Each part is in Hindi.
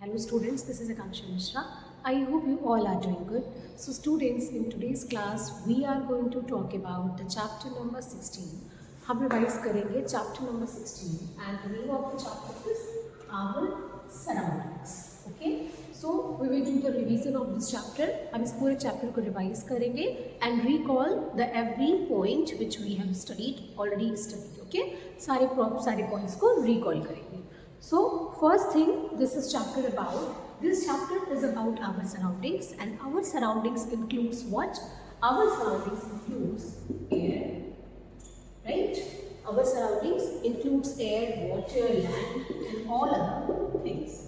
Hello students, this is Akanksha Mishra. I hope you all are doing good. So students, in today's class, we are going to talk about the chapter number 16. हम रिवाइज करेंगे chapter number 16 and the name of the chapter is our surroundings. Okay? So we will do the revision of this chapter. हम इस पूरे chapter को रिवाइज करेंगे and recall the every point which we have studied, already studied. Okay? सारे points को recall करेंगे. So first thing, this is chapter is about our surroundings, and our surroundings includes what? Our surroundings includes air, right? Our surroundings includes air, water, land and all other things.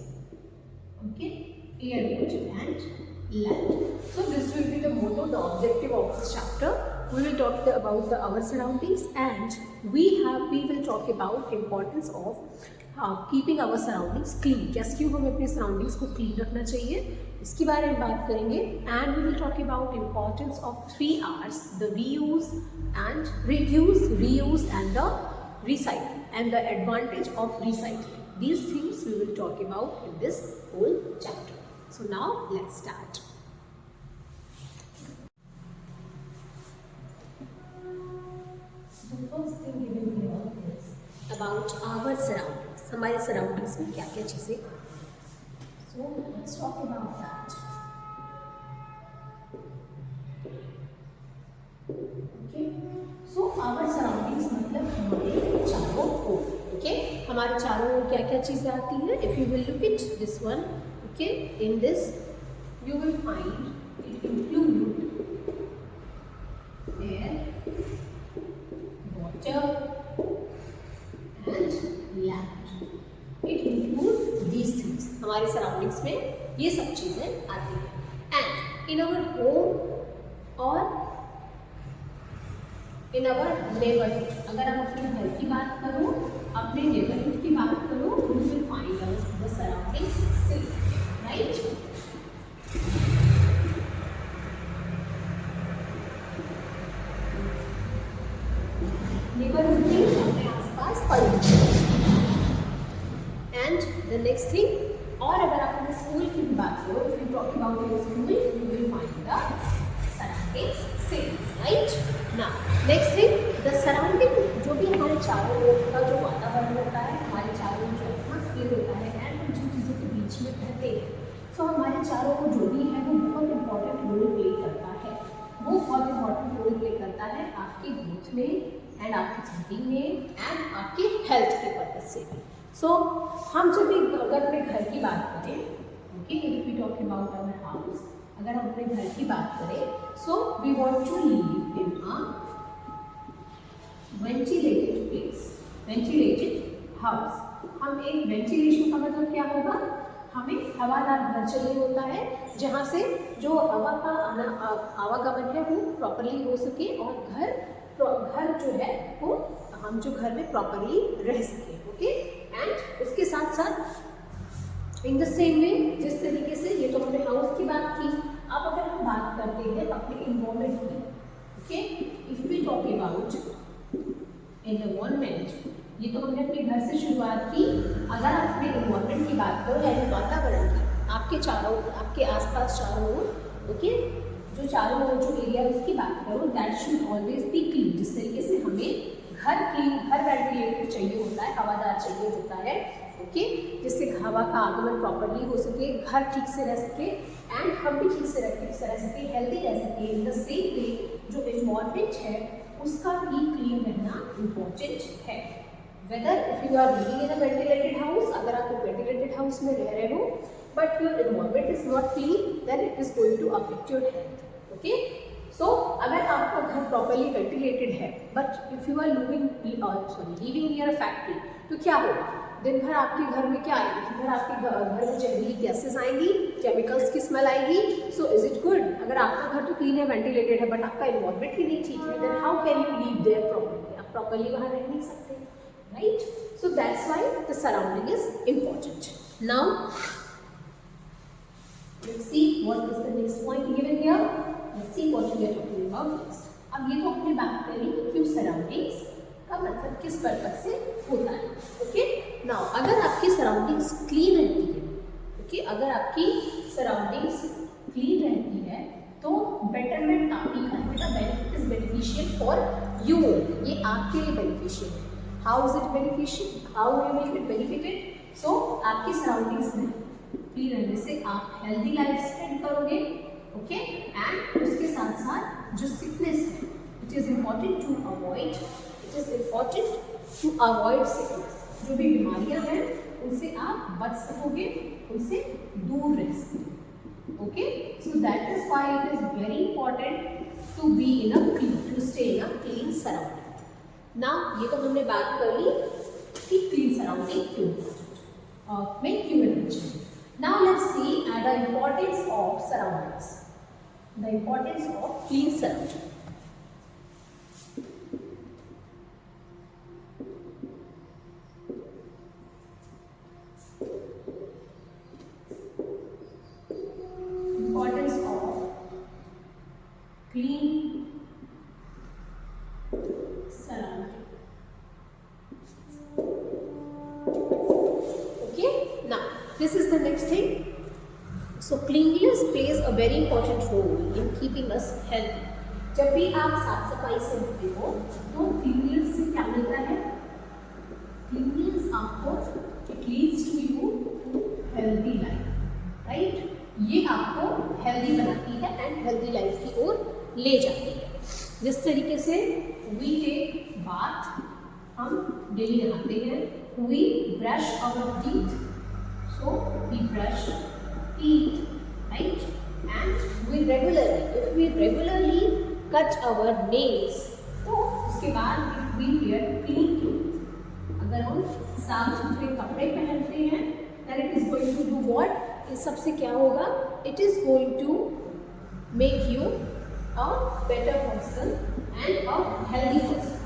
Okay? Air, water and land. So this will be the motto, the objective of this chapter. We will talk about our surroundings, and we will talk about importance of keeping our surroundings clean. कैसे क्यों हमें अपने सराउंडिंग्स को क्लीन रखना चाहिए, इसके बारे में बात करेंगे. And we will talk about importance of 3 R's, the reuse and the recycle and the advantage of recycling. These things we will talk about in this whole chapter. So now let's start. The first thing we will learn is about our surroundings. हमारे सराउंडिंग्स में क्या क्या चीज़ें. So let's talk about that. Okay, so our surroundings मतलब हमारे चारों ओर. ओके, हमारे चारों ओर क्या क्या चीज़ें आती हैं. If you will look it this one, okay, in this you will find it include air, water and land. It includes these things. हमारे सराउंडिंग्स में ये सब चीज़ें आती हैं. एंड इन आवर होम और इन आवर नेबरहुड, अगर हम अपने घर की बात करो, अपने नेबरहुड की बात करो, you will find our the surroundings safe, right. Neighbourhood means अपने आसपास पड़ोस. एंड द नेक्स्ट थिंग, और अगर आप अपने स्कूल की भी बात करो, if you talk about your school, you will find the surroundings safe, right. Now next thing, the surrounding, जो भी हमारे चारों ओर का जो वातावरण होता है, हमारे चारों ओर जो एटमॉस्फेयर होता है, एंड हम जिन चीज़ों के बीच में रहते हैं, सो हमारे चारों ओर जो भी है वो बहुत इंपॉर्टेंट रोल प्ले करता है. वो बहुत इंपॉर्टेंट रोल प्ले करता है आपके ग्रोथ में एंड आपकी थिंकिंग में एंड आपके हेल्थ के पर्पज से भी. सो हम जब भी अगर अपने घर की बात करें, okay, if we talk about our house, अगर हम अपने घर की बात करें, so we want to live in a ventilated place, ventilated house. हम एक वेंटिलेशन का मतलब क्या होगा, हमें हवादार घर चाहिए होता है, जहाँ से जो हवा का आवागमन है वो प्रॉपरली हो सके और घर जो है वो हम जो घर में प्रॉपरली रह सके. ओके, एंड उसके साथ साथ इन द सेम वे, जिस तरीके से ये तो हमने हाउस की बात की, अब अगर हम बात करते हैं अपने इन्वायरमेंट की. Okay, if we talk about environment, ये तो हमने अपने घर से शुरुआत की. अगर आप अपने इन्वायरमेंट की बात करो यानी वातावरण की, आपके चारों, आपके आसपास चारों ओर, ओके, जो चारों ओर जो एरिया उसकी बात करो, that should always be clean. जिस तरीके से हमें घर क्लीन, घर वेंटिलेटेड चाहिए होता है, हवादार चाहिए होता है, ओके, जिससे हवा का आगमन प्रॉपरली हो सके, घर ठीक से रह सके एंड हम भी ठीक से रह सके, हेल्दी रह सके. इन द सेम वे जो इन्वायरमेंट है उसका भी क्लीन रहना इम्पॉर्टेंट है. Whether if you are living in a ventilated house, अगर आप एक वेंटिलेटेड हाउस में रह रहे हो but your environment is not clean, then it is going to affect your health. Okay, so अगर आपका घर प्रॉपरली वेंटिलेटेड है but if you are living near a factory, तो क्या होगा, दिन भर आपके घर में क्या आएगी, दिन भर आपके घर में जहरीली गैसेस आएंगी, केमिकल्स की स्मेल आएगी. So is it good? अगर आपका घर तो क्लीन है, वेंटिलेटेड है, बट आपका इन्वायरमेंट ही नहीं ठीक है, then how can you live there properly? आप प्रॉपरली वहाँ रह नहीं सकते, right. So that's why the surrounding is important. Now let's see what is the next point given here. Let's see what we are talking about next. अब ये तो अपने बात करी क्यों सराउंडिंग्स का मतलब किस पर्पज से होता है. ओके, नाउ अगर आपकी सराउंडिंग्स क्लीन रहती है, ओके, अगर आपकी सराउंडिंग्स क्लीन रहती है तो बेटरमेंट आप ही का है बेटा, benefit is beneficial for you, ये आपके लिए बेनिफिशियल है। How is it beneficial, how you will be benefited, so आपकी सराउंडिंग्स में क्लीन रहने से आप हेल्दी लाइफ स्पेंड करोगे, ओके, एंड उसके साथ साथ जो सिकनेस है it is important to avoid, it is important to avoid sickness, जो भी बीमारियां हैं उनसे आप बच सकोगे, उनसे दूर रह सकोगे, okay, so that is why it is very important to be in a clean, to stay in a clean surrounding. Now ये तो हमने बात कर ली कि क्लीन सराउंडिंग क्यों में क्यों रहना चाहिए। Now let's see at the importance of surroundings, the importance of clean surroundings. Importance of clean surroundings. Okay, now this is the next thing. So cleanliness plays a very important role in keeping us healthy. जब भी आप साफ सफाई से होते हो तो क्लीनलीनेस से क्या मिलता है, क्लीनलीनेस आपको it leads to you to healthy life, right, ये आपको हेल्दी बनाती है एंड हेल्दी लाइफ की ओर ले जाती है। जिस तरीके से वी टेक बाथ, हम डेली नहाते हैं, we brush our teeth, so we brush teeth, right, and we regularly cut our nails, तो उसके बाद if we wear clean clothes, अगर हम साफ सुथरे कपड़े पहनते हैं then it is going to do what, इस सबसे क्या होगा, it is going to make you a better person and a healthy person,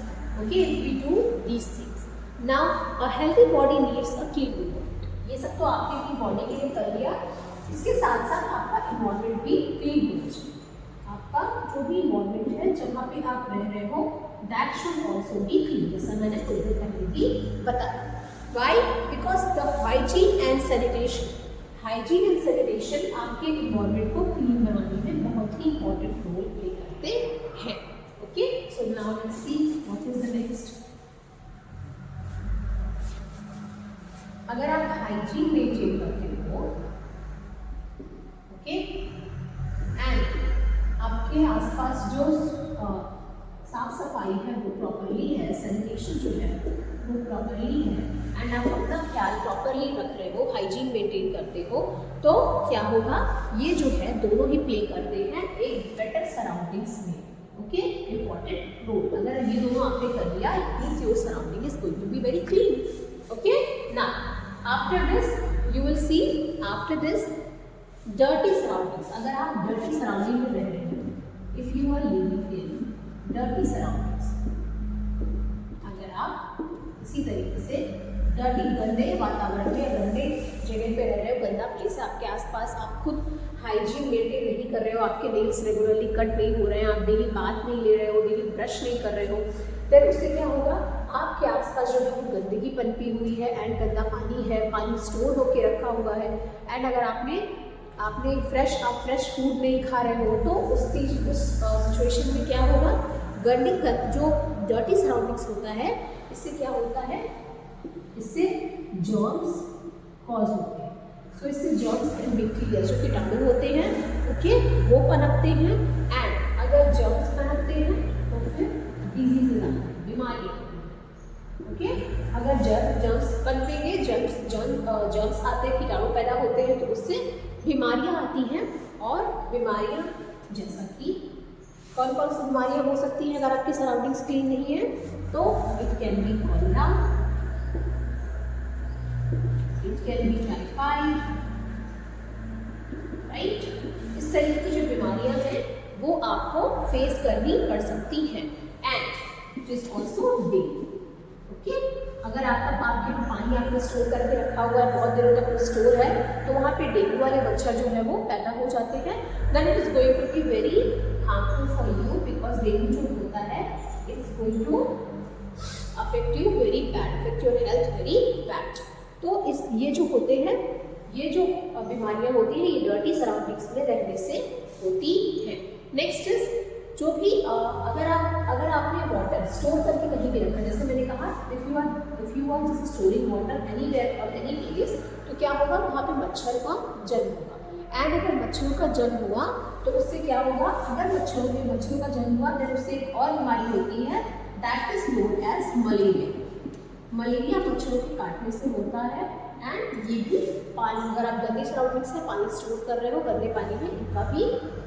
okay, if we do these things. Now a healthy body needs a clean body, ये सब तो आपने अपनी बॉडी के लिए कर लिया, इसके साथ साथ आपका इन्वायरमेंट भी क्लीन होना चाहिए। आपका जो भी इन्वायरमेंट है जहाँ पे आप रह रहे हो that should also be clean, जैसा मैंने कुछ देर पहले भी बताया। Why, because the hygiene and sanitation, hygiene and sanitation आपके इन्वायरमेंट को क्लीन बनाने में बहुत ही इंपॉर्टेंट रोल प्ले करते हैं, okay, so now let's see what is the next. अगर आप हाइजीन मेंटेन करते हो, ओके, एंड आपके आसपास जो साफ सफाई है वो प्रॉपरली है, सैनिटेशन जो है वो प्रॉपरली है, एंड आप अपना ख्याल प्रॉपरली रख रहे हो, हाइजीन मेंटेन करते हो, तो क्या होगा, ये जो है दोनों ही प्ले करते हैं एक बेटर सराउंडिंग्स में, ओके, इंपॉर्टेंट रोल। अगर ये दोनों आपने कर लिया it means your surrounding is going to be very clean, okay. Now after this you will see, after this dirty surroundings, अगर आप dirty surrounding में रह रहे हो, if you are living in dirty surroundings, अगर आप इसी तरीके से dirty गंदे वातावरण में, गंदे जगह पे रह रहे हो, गंदा प्लेस है आपके आसपास, आप खुद हाइजीन मेंटेन नहीं कर रहे हो, आपके नेल्स रेगुलरली कट नहीं हो रहे हैं, आप डेली बाथ नहीं ले रहे हो, डेली ब्रश नहीं कर रहे हो, फिर उससे क्या होगा, आपके आसपास जो है वो गंदगी पनपी हुई है एंड गंदा पानी है, पानी स्टोर होके रखा हुआ है, एंड अगर आपने आप फ्रेश फूड नहीं खा रहे हो तो उस सिचुएशन में क्या होगा, जो डर्टी सराउंडिंग्स होता है इससे क्या होता है, इससे जर्म्स कॉज होते हैं, सो इससे जर्म्स एंड बैक्टीरिया जो कीटाणु होते हैं, ओके, वो पनपते हैं, एंड अगर जर्म्स पनपते हैं तो फिर डिजीजेज आते हैं, बीमारियाँ, ओके, अगर जर्म्स पनपेंगे, जर्म्स आते हैं, कीटाणु पैदा होते हैं, तो उससे बीमारियां आती हैं, और बीमारियां जैसा कि कौन कौन सी बीमारियां हो सकती हैं अगर आपकी सराउंडिंग्स क्लीन नहीं है, तो it can be cholera, it can be typhoid, right, इस तरीके की जो बीमारियां हैं वो आपको फेस करनी पड़ सकती हैं, and it is also dengue, okay, अगर आपके यहाँ पानी आपने स्टोर करके रखा हुआ है, बहुत दिनों तक स्टोर है, तो वहाँ पे डेंगू वाले मच्छर जो है वो पैदा हो जाते हैं, then it is going to be very harmful for you, because dengue जो होता है it's going to affect you very bad, affect your health very bad. तो ये जो होते हैं ये जो बीमारियां होती हैं ये डर्टी सराउंडिंग्स में रहने से होती हैं। नेक्स्ट इज जो भी अगर आपने वाटर स्टोर करके कहीं भी रखा, जैसे मैंने कहा if you are just storing water anywhere और एनी प्लेस, तो क्या होगा, वहाँ पे मच्छर का जन्म होगा। एंड अगर मच्छरों का जन्म हुआ तो उससे क्या होगा, अगर मच्छरों का जन्म हुआ देन उससे एक और बीमारी होती है, that is known as malaria. Malaria मच्छरों के काटने से होता है। एंड ये भी पानी, अगर आप गंदे सराउंडिंग से पानी स्टोर कर रहे हो, गंदे पानी में इनका भी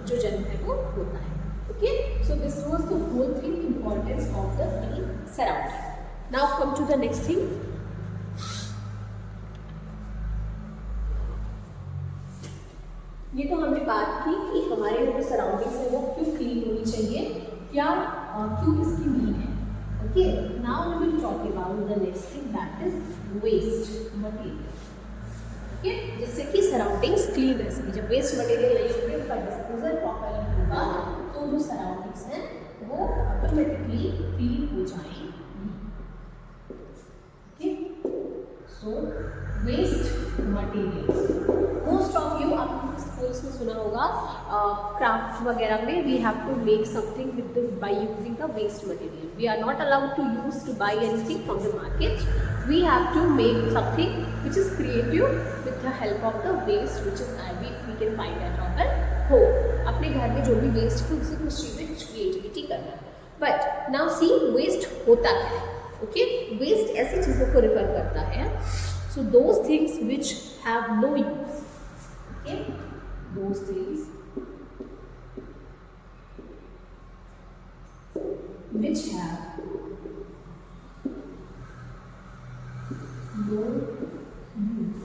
जो जन्म है वो होता है। Okay, so this was the whole thing, importance of the clean surrounding. Now come to the next thing. ये तो हमने बात की कि हमारे जो सराउंडिंग्स है वो क्यों क्लीन होनी चाहिए, क्या क्यों इसकी नीड है। Okay, now we will talk about the next thing, that is waste material. Okay, जिससे कि सराउंडिंग्स क्लीन रह सके। जब वेस्ट मटेरियल नहीं होंगे, उनका डिस्पोजल प्रॉपर्ली होगा, तो जो सराउंडिंग्स हैं वो ऑटोमेटिकली क्लीन हो जाएंगी। Okay, so waste materials, most of you आपने स्कूल्स में सुना होगा, क्राफ्ट वगैरह में we have to make something with by using the waste material. We are not allowed to use to buy anything from the market, we have to make something which is creative with the help of the waste which is we can find at our home. अपने घर में जो भी वेस्ट है उससे कुछ चीज़ें, कुछ क्रिएटिविटी करना। बट नाउ सी वेस्ट होता क्या है। ओके, वेस्ट ऐसी चीज़ों को रिफर करता है, so those things which have no use. Okay, those things which have no use.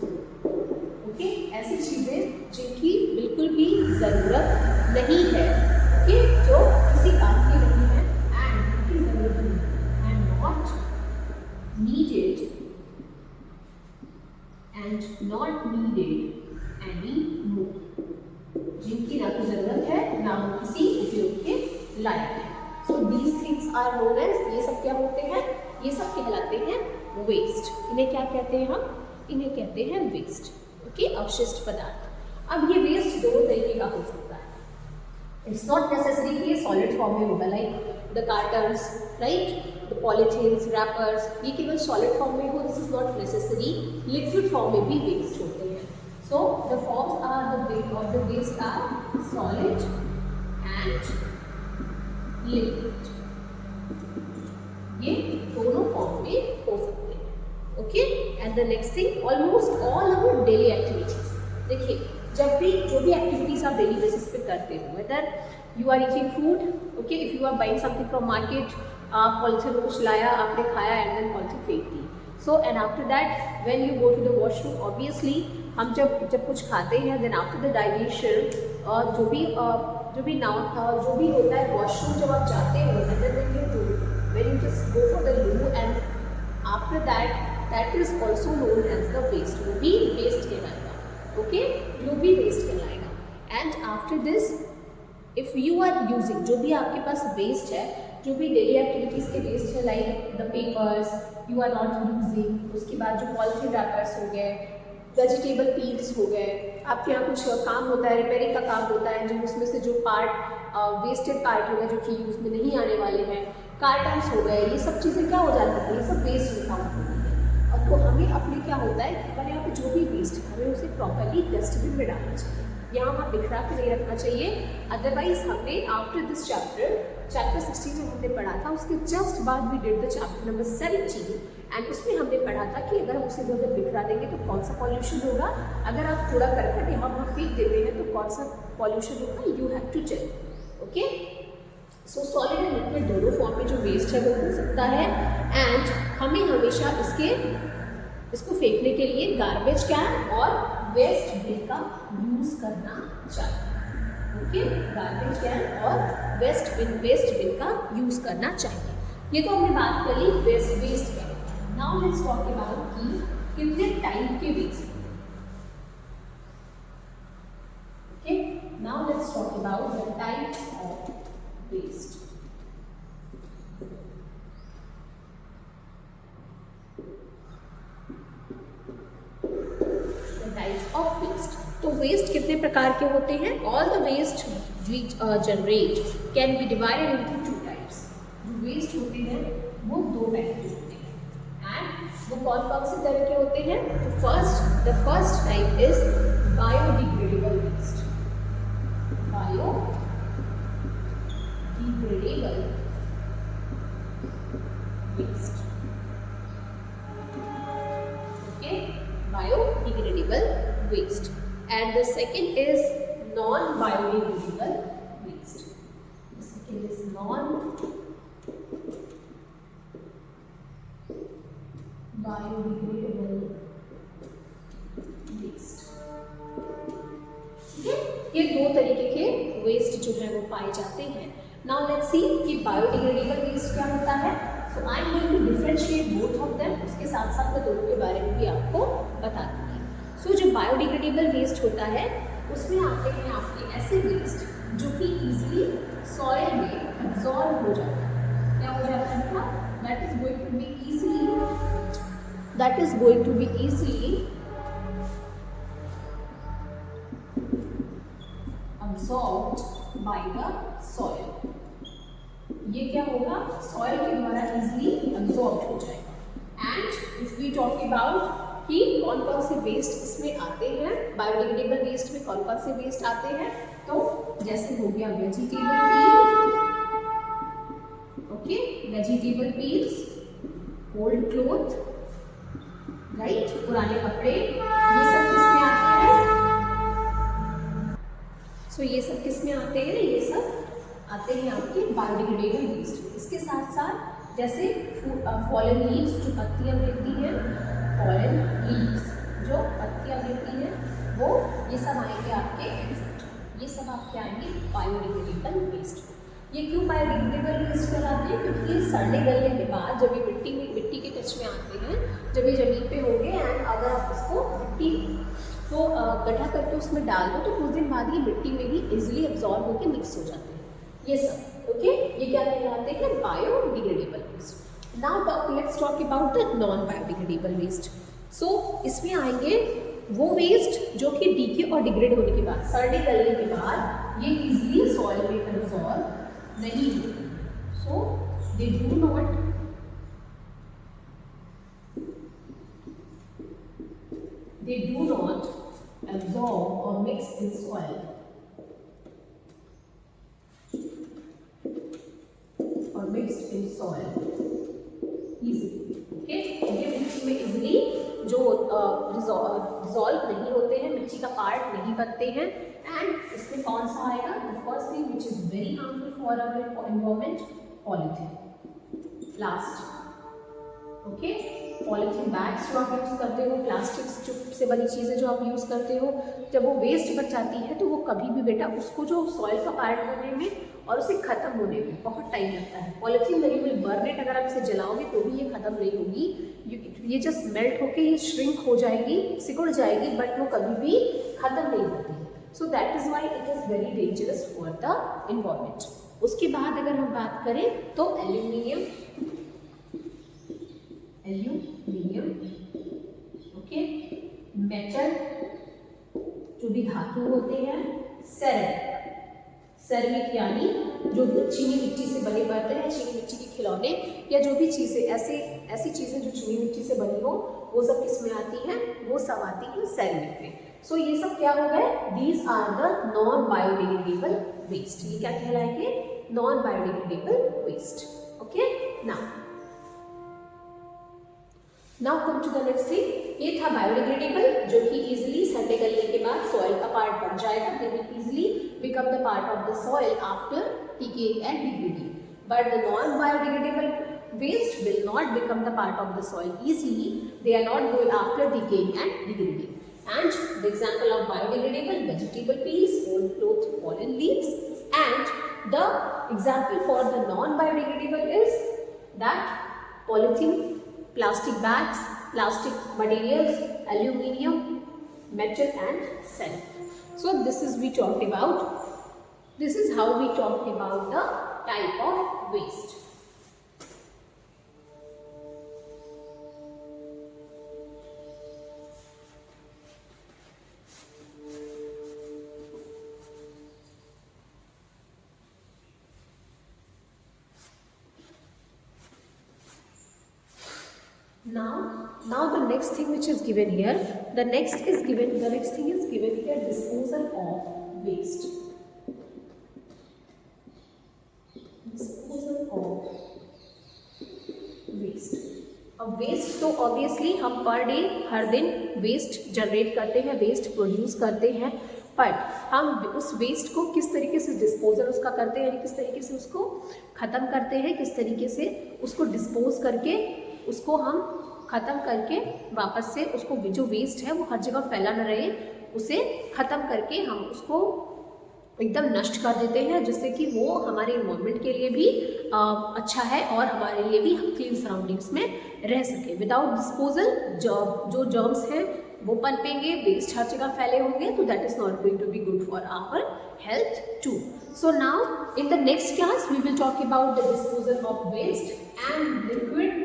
Okay, ऐसी चीज़ें जिनकी बिल्कुल भी ज़रूरत नहीं है, ओके, जो किसी काम की नहीं है एंड जिनकी ज़रूरत नहीं, and not needed any more, जिनकी ना तो ज़रूरत है ना वो किसी उपयोग के लायक है। So these things are known as, ये सब क्या होते हैं, ये सब कहलाते हैं वेस्ट। इन्हें क्या कहते हैं हम, इन्हें कहते हैं वेस्ट। ओके, अवशिष्ट पदार्थ। अब ये वेस्ट दो तरीके का हो सकता है, इट्स नॉट नेसेसरी कि ये सॉलिड फॉर्म में होगा, like the cartons, right, the polythenes, wrappers, ये केवल सॉलिड फॉर्म में हो, this is not necessary. Liquid form में भी वेस्ट होते हैं। So the forms are the waste are solid and liquid, ये दोनों फॉर्म में हो सकते हैं। Okay, and the next thing, almost all our daily activities. देखिए, जब भी जो भी एक्टिविटीज आप डेली बेसिस पे करते हो, whether you are eating food, okay, if you are buying something from market, आप पॉलिथीन में कुछ लाया, आपने खाया एंड देन पॉलिथीन फेंक दी। So and after that when you go to the washroom, obviously हम जब कुछ खाते हैं, देन आफ्टर द डाइजेशन जो भी होता है, वॉशरूम जब आप जाते हो, when you just go for the loo and after that is also known as the waste, वो भी waste कहलाएगा। ओके, वो भी waste कहलाएगा। and after this if you are using, जो भी आपके पास waste है, जो भी डेली एक्टिविटीज़ के वेस्ट है, like the papers you are not using, उसके बाद जो पॉलिथीन रैपर्स हो गए, वेजिटेबल पील्स हो गए, आपके यहाँ कुछ काम होता है, रिपेयरिंग का काम होता है, जो उसमें से जो पार्ट वेस्टेड पार्ट हो गए जो कि यूज़ में नहीं आने वाले हैं, कार्टन्स हो गए, ये सब चीज़ें क्या हो जाती हैं, ये सब वेस्ट में काउंट होती है। अब तो हमें अपने क्या होता है कि हमारे यहाँ पे जो भी वेस्ट है हमें उसे प्रॉपरली डस्टबिन में डालना चाहिए, यहाँ वहाँ बिखरा के नहीं रखना चाहिए। अदरवाइज हमने आफ्टर दिस चैप्टर 16 जो हमने पढ़ा था, उसके जस्ट बाद we did the chapter number 17 and उसमें हमने पढ़ा था कि अगर हम उसे इधर बिखरा देंगे तो कौन सा पॉल्यूशन होगा, अगर आप कूड़ा करकट यहाँ वहाँ फेंक देते हैं तो कौन सा पॉल्यूशन होगा, you have to check. Okay, so solid and liquid दोनों फॉर्म में जो वेस्ट है वो हो सकता है एंड हमें हमेशा इसको फेंकने के लिए गार्बेज कैन और वेस्ट बिन का यूज़ करना चाहिए। ओके, गार्बेज कैन और वेस्ट बिन का यूज़ करना चाहिए। ये तो हमने बात कर ली waste can. Now let's talk about कि कितने टाइप के waste. Okay, now let's talk about the types of waste. The types of waste कितने प्रकार के होते हैं? All the waste which generate can be divided into two types. जो वेस्ट होते हैं वो दो टाइप के होते हैं एंड वो कौन कौन से तरह के होते हैं? The first type is biodegradable waste. Biodegradable waste. Okay, biodegradable waste. And the second is non-biodegradable waste. The second is non-biodegradable waste. ठीक है, ये दो तरीके के वेस्ट जो है वो पाए जाते हैं. Now let's see कि biodegradable waste क्या होता है. So I am going to differentiate both of them. उसके साथ साथ मैं दोनों के बारे में भी आपको बता दूंगी. So जो biodegradable waste होता है उसमें आते हैं आपके ऐसे वेस्ट जो कि इजीली सॉइल में एब्जॉर्ब हो जाता है. क्या हो जाता है ना? That is going to be easily absorbed by the soil. ये क्या होगा? सॉइल के द्वारा इजीली एब्जॉर्ब हो जाएगा. And if we talk about कि कौन कौन से वेस्ट इसमें आते हैं, बायोडिग्रेडेबल वेस्ट में कौन कौन से वेस्ट आते हैं, तो जैसे हो गया vegetable peel, okay, vegetable peels, old cloth, right, पुराने कपड़े, ये सब किसमें आते हैं? सो ये सब किसमें आते हैं? ये सब आते हैं आपके बायोडिग्रेडेबल वेस्ट. इसके साथ साथ जैसे फॉलन लीव्स जो पत्तियां गिरती हैं, फॉलन लीव्स जो पत्तियां गिरती हैं, वो ये सब आएंगे आपके एक्सेप्ट. ये सब आपके आएंगे बायोडिग्रेडेबल वेस्ट. ये क्यों बायोडिग्रेडेबल वेस्ट कहलाते हैं? क्योंकि ये सड़ने गलने के बाद जब ये मिट्टी के टच में आते हैं, जब ये जमीन पे होंगे एंड अगर आप उसको मिट्टी को गड्ढा करके उसमें डाल दो तो कुछ दिन बाद ये मिट्टी में ही इजिली एब्जॉर्ब होकर मिक्स हो जाते हैं. ये सब ओके, ये क्या कहलाते हैं? Biodegradable waste. Now let's talk about the non biodegradable waste. So इसमें आएंगे वो वेस्ट जो कि डीके और डिग्रेड होने के बाद, सड़ने गलने के बाद ये इजीली सॉइल में एब्जॉर्ब नहीं होते. So they do not absorb or mix in soil. Mixed in soil easily. Okay, ये मिट्टी में इजीली जो डिसॉल्व नहीं होते हैं, मिट्टी का पार्ट नहीं बनते हैं. एंड इसमें कौन सा आएगा? The first thing which is very harmful for our environment, polythene. Last, okay, polythene bags जो आप यूज़ करते हो, प्लास्टिक्स से बनी चीज़ें जो आप यूज़ करते हो, जब वो वेस्ट बच जाती है तो वो कभी भी बेटा उसको जो सॉइल का पार्ट बनने में और उसे ख़त्म होने में बहुत टाइम लगता है. Polythene when you will burn it, अगर आप इसे जलाओगे तो भी ये ख़त्म नहीं होगी. ये जस्ट मेल्ट होके ये श्रिंक हो जाएगी, सिकुड़ जाएगी, बट वो कभी भी ख़त्म नहीं होती. So that is why it is very dangerous for the environment. उसके बाद अगर हम बात करें तो एल्यूमिनियम, ओके, मेटल जो भी धातु होते हैं, सेरेमिक यानी जो भी चीनी मिट्टी से बने बर्तन हैं, चीनी मिट्टी के खिलौने या जो भी चीज़ें ऐसी चीज़ें जो चीनी मिट्टी से बनी हो, वो सब किस में आती हैं? वो सब आती हैं सेरेमिक में. सो ये सब क्या हो गए? These are the non biodegradable waste. ये क्या कहलाएंगे? Non biodegradable waste. Okay, now come to the next thing. ये था बायोडिग्रेडेबल जो कि इजीली सड़ने गलने के बाद सॉइल का पार्ट बन जाएगा. They will easily become the part of the soil after decaying and degrading. But the non-biodegradable waste will not become the part of the soil easily. They are not going after decaying and degrading. And the example of biodegradable: vegetable peels, old cloth, fallen leaves. And the example for the non-biodegradable is that polythene, plastic bags, plastic materials, aluminium, metal and ceramic. So this is how we talked about the type of waste. Now the next thing which is given here, the next thing is given here, disposal of waste. Disposal of waste. अब वेस्ट तो ऑब्वियसली हम पर डे हर दिन वेस्ट जनरेट करते हैं, वेस्ट प्रोड्यूस करते हैं, बट हम उस वेस्ट को किस तरीके से डिस्पोजल उसका करते हैं, यानी किस तरीके से उसको ख़त्म करते हैं, किस तरीके से उसको डिस्पोज करके उसको हम ख़त्म करके वापस से उसको जो वेस्ट है वो हर जगह फैला न रहे, उसे ख़त्म करके हम उसको एकदम नष्ट कर देते हैं, जिससे कि वो हमारे इन्वायरमेंट के लिए भी अच्छा है और हमारे लिए भी हम क्लीन सराउंडिंग्स में रह सके। विदाउट डिस्पोजल जो जर्म्स हैं वो पनपेंगे, वेस्ट हर जगह फैले होंगे, तो that is not going to be good for our health too. So now in the next class we will talk about the disposal of waste and liquid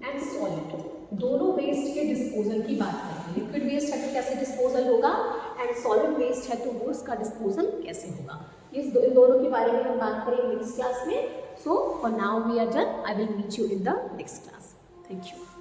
and solid. दोनों वेस्ट के डिस्पोजल की बात करेंगे। लिक्विड वेस्ट है तो कैसे डिस्पोजल होगा, एंड सॉलिड वेस्ट है तो वो उसका डिस्पोजल कैसे होगा, इन दोनों के बारे में हम बात करेंगे नेक्स्ट क्लास में। So for now we are done. I will meet you in the next class. Thank you.